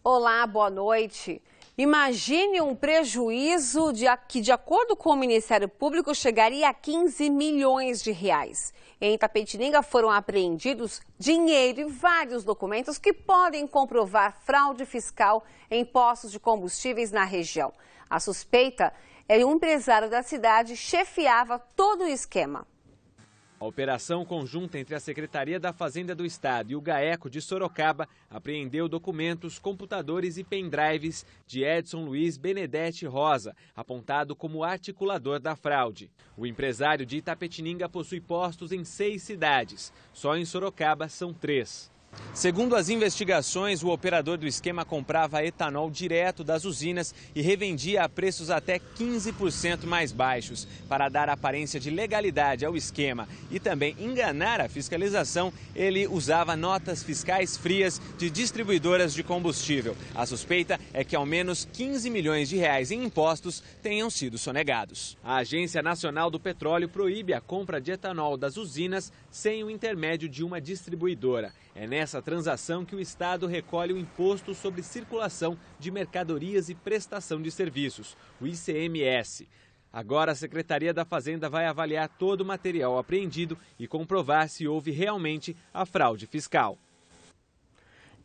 Olá, boa noite. Imagine um prejuízo que, de acordo com o Ministério Público, chegaria a 15 milhões de reais. Em Itapetininga foram apreendidos dinheiro e vários documentos que podem comprovar fraude fiscal em postos de combustíveis na região. A suspeita é que um empresário da cidade chefiava todo o esquema. A operação conjunta entre a Secretaria da Fazenda do Estado e o GAECO de Sorocaba apreendeu documentos, computadores e pendrives de Edson Luiz Benedetti Rosa, apontado como articulador da fraude. O empresário de Itapetininga possui postos em 6 cidades. Só em Sorocaba são 3. Segundo as investigações, o operador do esquema comprava etanol direto das usinas e revendia a preços até 15% mais baixos. Para dar aparência de legalidade ao esquema e também enganar a fiscalização, ele usava notas fiscais frias de distribuidoras de combustível. A suspeita é que ao menos 15 milhões de reais em impostos tenham sido sonegados. A Agência Nacional do Petróleo proíbe a compra de etanol das usinas sem o intermédio de uma distribuidora. É nessa transação que o Estado recolhe o Imposto sobre Circulação de Mercadorias e Prestação de Serviços, o ICMS. Agora a Secretaria da Fazenda vai avaliar todo o material apreendido e comprovar se houve realmente a fraude fiscal.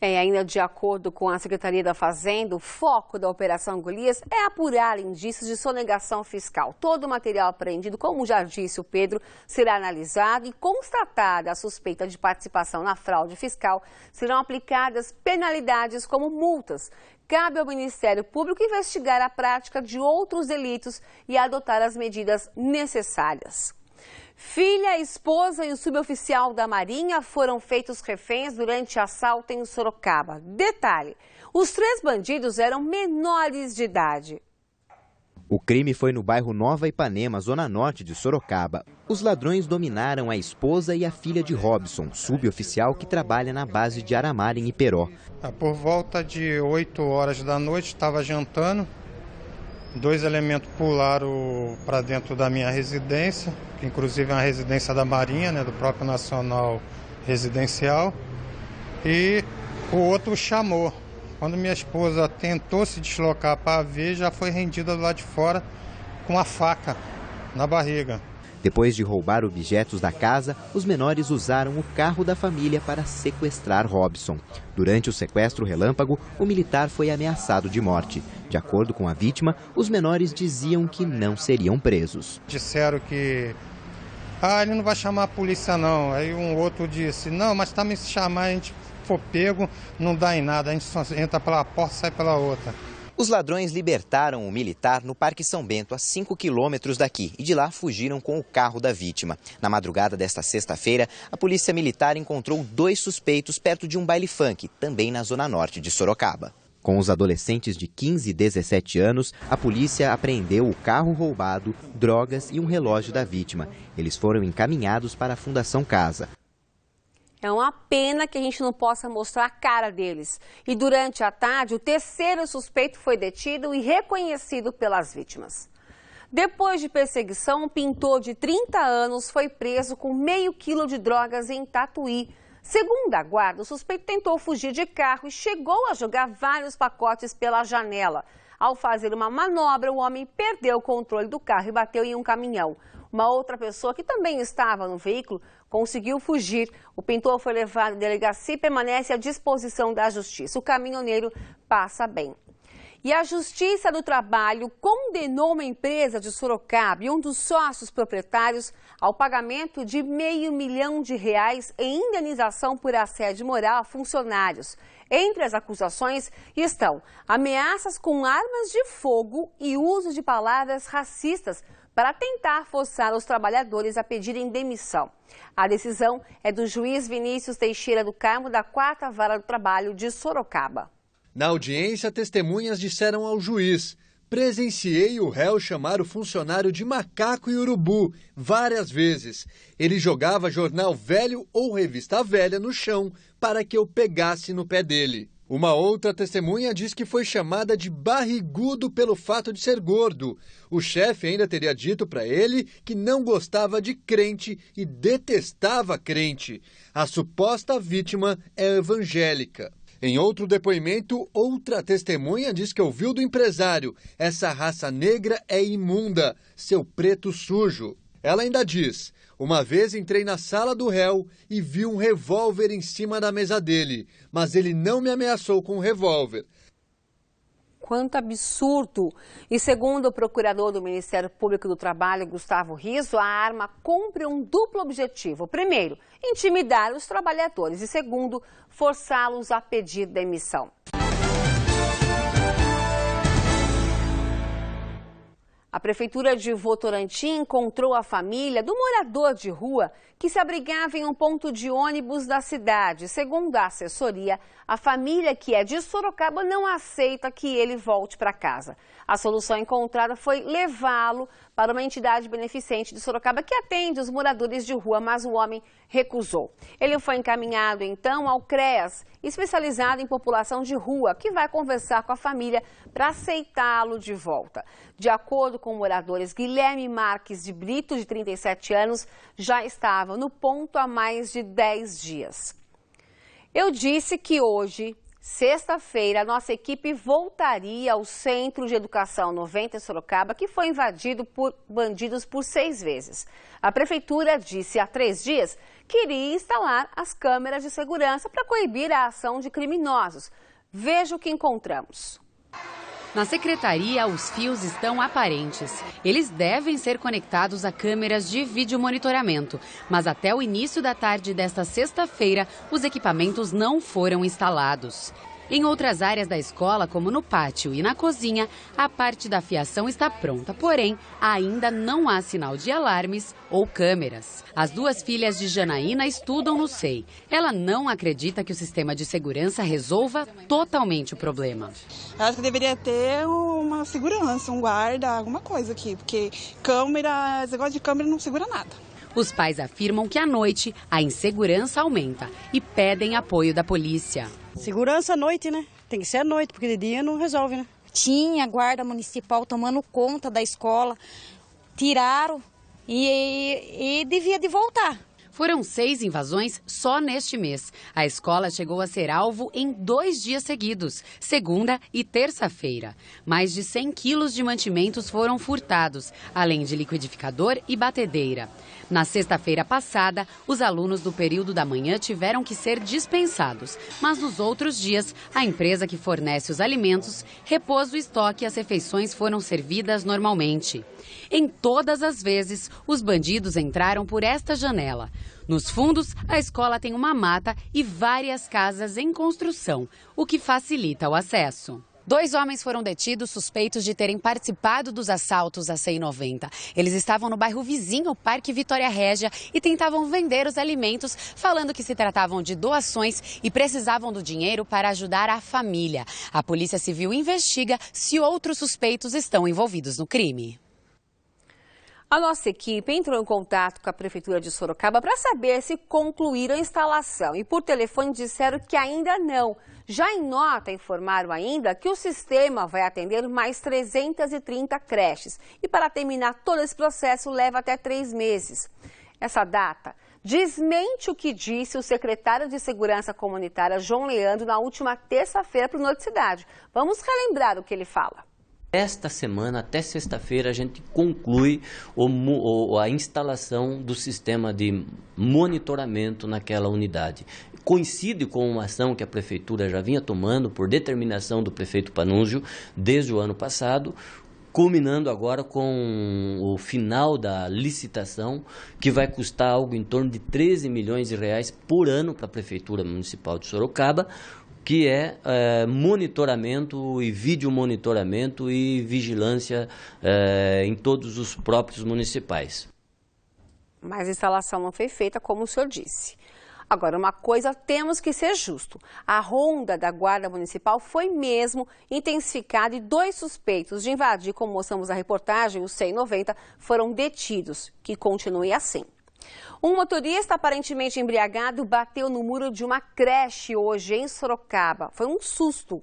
Ainda de acordo com a Secretaria da Fazenda, o foco da Operação Golias é apurar indícios de sonegação fiscal. Todo o material apreendido, como já disse o Pedro, será analisado e, constatada a suspeita de participação na fraude fiscal, serão aplicadas penalidades como multas. Cabe ao Ministério Público investigar a prática de outros delitos e adotar as medidas necessárias. Filha, esposa e o suboficial da Marinha foram feitos reféns durante assalto em Sorocaba. Detalhe, os 3 bandidos eram menores de idade. O crime foi no bairro Nova Ipanema, zona norte de Sorocaba. Os ladrões dominaram a esposa e a filha de Robson, suboficial que trabalha na base de Aramar, em Iperó. Por volta de 8 horas da noite, estava jantando. 2 elementos pularam para dentro da minha residência, que inclusive é uma residência da Marinha, do próprio Nacional Residencial, e o outro chamou. Quando minha esposa tentou se deslocar para ver, já foi rendida do lado de fora com uma faca na barriga. Depois de roubar objetos da casa, os menores usaram o carro da família para sequestrar Robson. Durante o sequestro relâmpago, o militar foi ameaçado de morte. De acordo com a vítima, os menores diziam que não seriam presos. Disseram que ele não vai chamar a polícia não. Aí um outro disse, não, mas também se chamar, a gente for pego, não dá em nada, a gente só entra pela porta e sai pela outra. Os ladrões libertaram o militar no Parque São Bento, a 5 quilômetros daqui, e de lá fugiram com o carro da vítima. Na madrugada desta sexta-feira, a polícia militar encontrou 2 suspeitos perto de um baile funk, também na zona norte de Sorocaba. Com os adolescentes de 15 e 17 anos, a polícia apreendeu o carro roubado, drogas e um relógio da vítima. Eles foram encaminhados para a Fundação Casa. É uma pena que a gente não possa mostrar a cara deles. E durante a tarde, o 3º suspeito foi detido e reconhecido pelas vítimas. Depois de perseguição, um pintor de 30 anos foi preso com meio quilo de drogas em Tatuí. Segundo a guarda, o suspeito tentou fugir de carro e chegou a jogar vários pacotes pela janela. Ao fazer uma manobra, o homem perdeu o controle do carro e bateu em um caminhão. Uma outra pessoa que também estava no veículo conseguiu fugir. O pintor foi levado à delegacia e permanece à disposição da justiça. O caminhoneiro passa bem. E a Justiça do Trabalho condenou uma empresa de Sorocaba e um dos sócios proprietários ao pagamento de R$500 mil em indenização por assédio moral a funcionários. Entre as acusações estão ameaças com armas de fogo e uso de palavras racistas para tentar forçar os trabalhadores a pedirem demissão. A decisão é do juiz Vinícius Teixeira do Carmo, da 4ª Vara do Trabalho de Sorocaba. Na audiência, testemunhas disseram ao juiz: presenciei o réu chamar o funcionário de macaco e urubu várias vezes. Ele jogava jornal velho ou revista velha no chão para que eu pegasse no pé dele. Uma outra testemunha diz que foi chamada de barrigudo pelo fato de ser gordo. O chefe ainda teria dito para ele que não gostava de crente e detestava crente. A suposta vítima é evangélica. Em outro depoimento, outra testemunha diz que ouviu do empresário: essa raça negra é imunda, seu preto sujo. Ela ainda diz: uma vez entrei na sala do réu e vi um revólver em cima da mesa dele, mas ele não me ameaçou com o revólver. Quanto absurdo! E segundo o procurador do Ministério Público do Trabalho, Gustavo Riso, a arma cumpre um duplo objetivo. Primeiro, intimidar os trabalhadores e segundo, forçá-los a pedir demissão. A Prefeitura de Votorantim encontrou a família do morador de rua que se abrigava em um ponto de ônibus da cidade. Segundo a assessoria, a família que é de Sorocaba não aceita que ele volte para casa. A solução encontrada foi levá-lo para uma entidade beneficente de Sorocaba que atende os moradores de rua, mas o homem recusou. Ele foi encaminhado então ao CREAS, especializado em população de rua, que vai conversar com a família para aceitá-lo de volta. De acordo com moradores, Guilherme Marques de Brito, de 37 anos, já estava no ponto há mais de 10 dias. Eu disse que hoje, sexta-feira, a nossa equipe voltaria ao Centro de Educação 90 em Sorocaba, que foi invadido por bandidos por 6 vezes. A Prefeitura disse há 3 dias que iria instalar as câmeras de segurança para coibir a ação de criminosos. Veja o que encontramos. Na secretaria, os fios estão aparentes. Eles devem ser conectados a câmeras de videomonitoramento, mas até o início da tarde desta sexta-feira, os equipamentos não foram instalados. Em outras áreas da escola, como no pátio e na cozinha, a parte da fiação está pronta, porém, ainda não há sinal de alarmes ou câmeras. As 2 filhas de Janaína estudam no SEI. Ela não acredita que o sistema de segurança resolva totalmente o problema. Acho que deveria ter uma segurança, um guarda, alguma coisa aqui, porque câmera, esse negócio de câmera não segura nada. Os pais afirmam que à noite a insegurança aumenta e pedem apoio da polícia. Segurança à noite, né? Tem que ser à noite, porque de dia não resolve, né? Tinha guarda municipal tomando conta da escola, tiraram e devia de voltar. Foram 6 invasões só neste mês. A escola chegou a ser alvo em 2 dias seguidos, segunda e terça-feira. Mais de 100 quilos de mantimentos foram furtados, além de liquidificador e batedeira. Na sexta-feira passada, os alunos do período da manhã tiveram que ser dispensados, mas nos outros dias, a empresa que fornece os alimentos repôs o estoque e as refeições foram servidas normalmente. Em todas as vezes, os bandidos entraram por esta janela. Nos fundos, a escola tem uma mata e várias casas em construção, o que facilita o acesso. 2 homens foram detidos suspeitos de terem participado dos assaltos à SEI 90. Eles estavam no bairro vizinho, Parque Vitória Régia, e tentavam vender os alimentos, falando que se tratavam de doações e precisavam do dinheiro para ajudar a família. A Polícia Civil investiga se outros suspeitos estão envolvidos no crime. A nossa equipe entrou em contato com a Prefeitura de Sorocaba para saber se concluíram a instalação e por telefone disseram que ainda não. Já em nota informaram ainda que o sistema vai atender mais 330 creches e para terminar todo esse processo leva até 3 meses. Essa data desmente o que disse o secretário de Segurança Comunitária, João Leandro, na última terça-feira para o Noticidade. Vamos relembrar o que ele fala. Esta semana, até sexta-feira, a gente conclui a instalação do sistema de monitoramento naquela unidade. Coincide com uma ação que a Prefeitura já vinha tomando por determinação do prefeito Panunzio desde o ano passado, culminando agora com o final da licitação, que vai custar algo em torno de 13 milhões de reais por ano para a Prefeitura Municipal de Sorocaba, que é monitoramento e videomonitoramento e vigilância em todos os próprios municipais. Mas a instalação não foi feita, como o senhor disse. Agora, uma coisa, temos que ser justo. A ronda da Guarda Municipal foi mesmo intensificada e 2 suspeitos de invadir, como mostramos na reportagem, o SEI 90, foram detidos. Que continue assim. Um motorista aparentemente embriagado bateu no muro de uma creche hoje em Sorocaba. Foi um susto.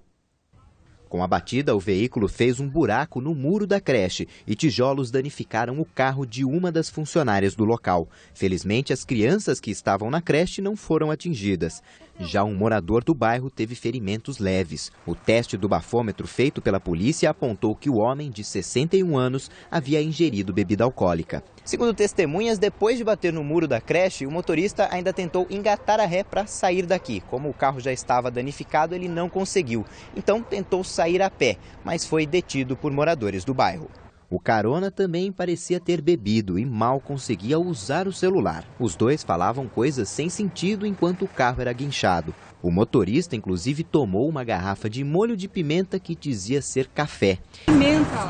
Com a batida, o veículo fez um buraco no muro da creche e tijolos danificaram o carro de uma das funcionárias do local. Felizmente, as crianças que estavam na creche não foram atingidas. Já um morador do bairro teve ferimentos leves. O teste do bafômetro feito pela polícia apontou que o homem, de 61 anos, havia ingerido bebida alcoólica. Segundo testemunhas, depois de bater no muro da creche, o motorista ainda tentou engatar a ré para sair daqui. Como o carro já estava danificado, ele não conseguiu. Então tentou sair a pé, mas foi detido por moradores do bairro. O carona também parecia ter bebido e mal conseguia usar o celular. Os dois falavam coisas sem sentido enquanto o carro era guinchado. O motorista, inclusive, tomou uma garrafa de molho de pimenta que dizia ser café. Pimenta!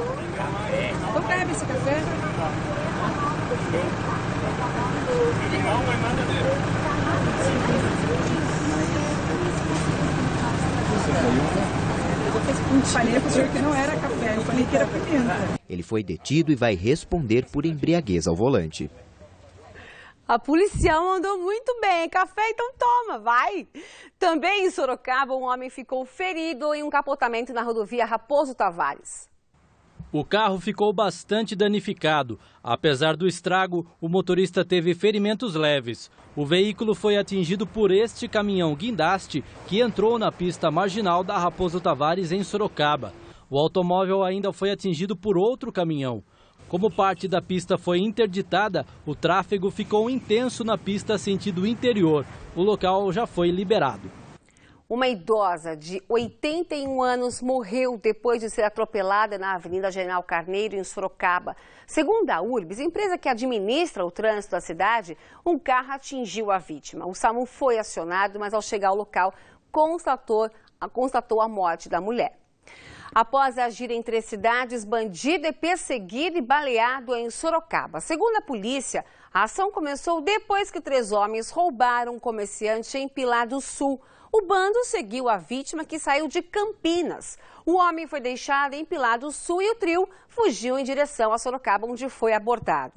Quanto bebe esse café? Eu falei pro senhor que não era café, eu falei que era pimenta. Ele foi detido e vai responder por embriaguez ao volante. A policial mandou muito bem. Café, então toma, vai. Também em Sorocaba, um homem ficou ferido em um capotamento na rodovia Raposo Tavares. O carro ficou bastante danificado. Apesar do estrago, o motorista teve ferimentos leves. O veículo foi atingido por este caminhão guindaste que entrou na pista marginal da Raposo Tavares, em Sorocaba. O automóvel ainda foi atingido por outro caminhão. Como parte da pista foi interditada, o tráfego ficou intenso na pista sentido interior. O local já foi liberado. Uma idosa de 81 anos morreu depois de ser atropelada na Avenida General Carneiro, em Sorocaba. Segundo a Urbis, empresa que administra o trânsito da cidade, um carro atingiu a vítima. O SAMU foi acionado, mas ao chegar ao local, constatou a morte da mulher. Após agir em 3 cidades, bandido é perseguido e baleado em Sorocaba. Segundo a polícia, a ação começou depois que 3 homens roubaram um comerciante em Pilar do Sul. O bando seguiu a vítima, que saiu de Campinas. O homem foi deixado em Pilar do Sul e o trio fugiu em direção a Sorocaba, onde foi abordado.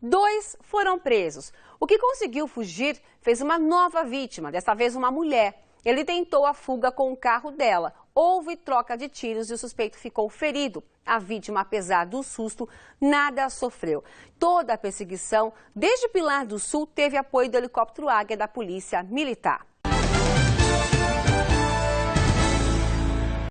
2 foram presos. O que conseguiu fugir fez uma nova vítima, desta vez uma mulher. Ele tentou a fuga com o carro dela. Houve troca de tiros e o suspeito ficou ferido. A vítima, apesar do susto, nada sofreu. Toda a perseguição, desde Pilar do Sul, teve apoio do helicóptero Águia da Polícia Militar.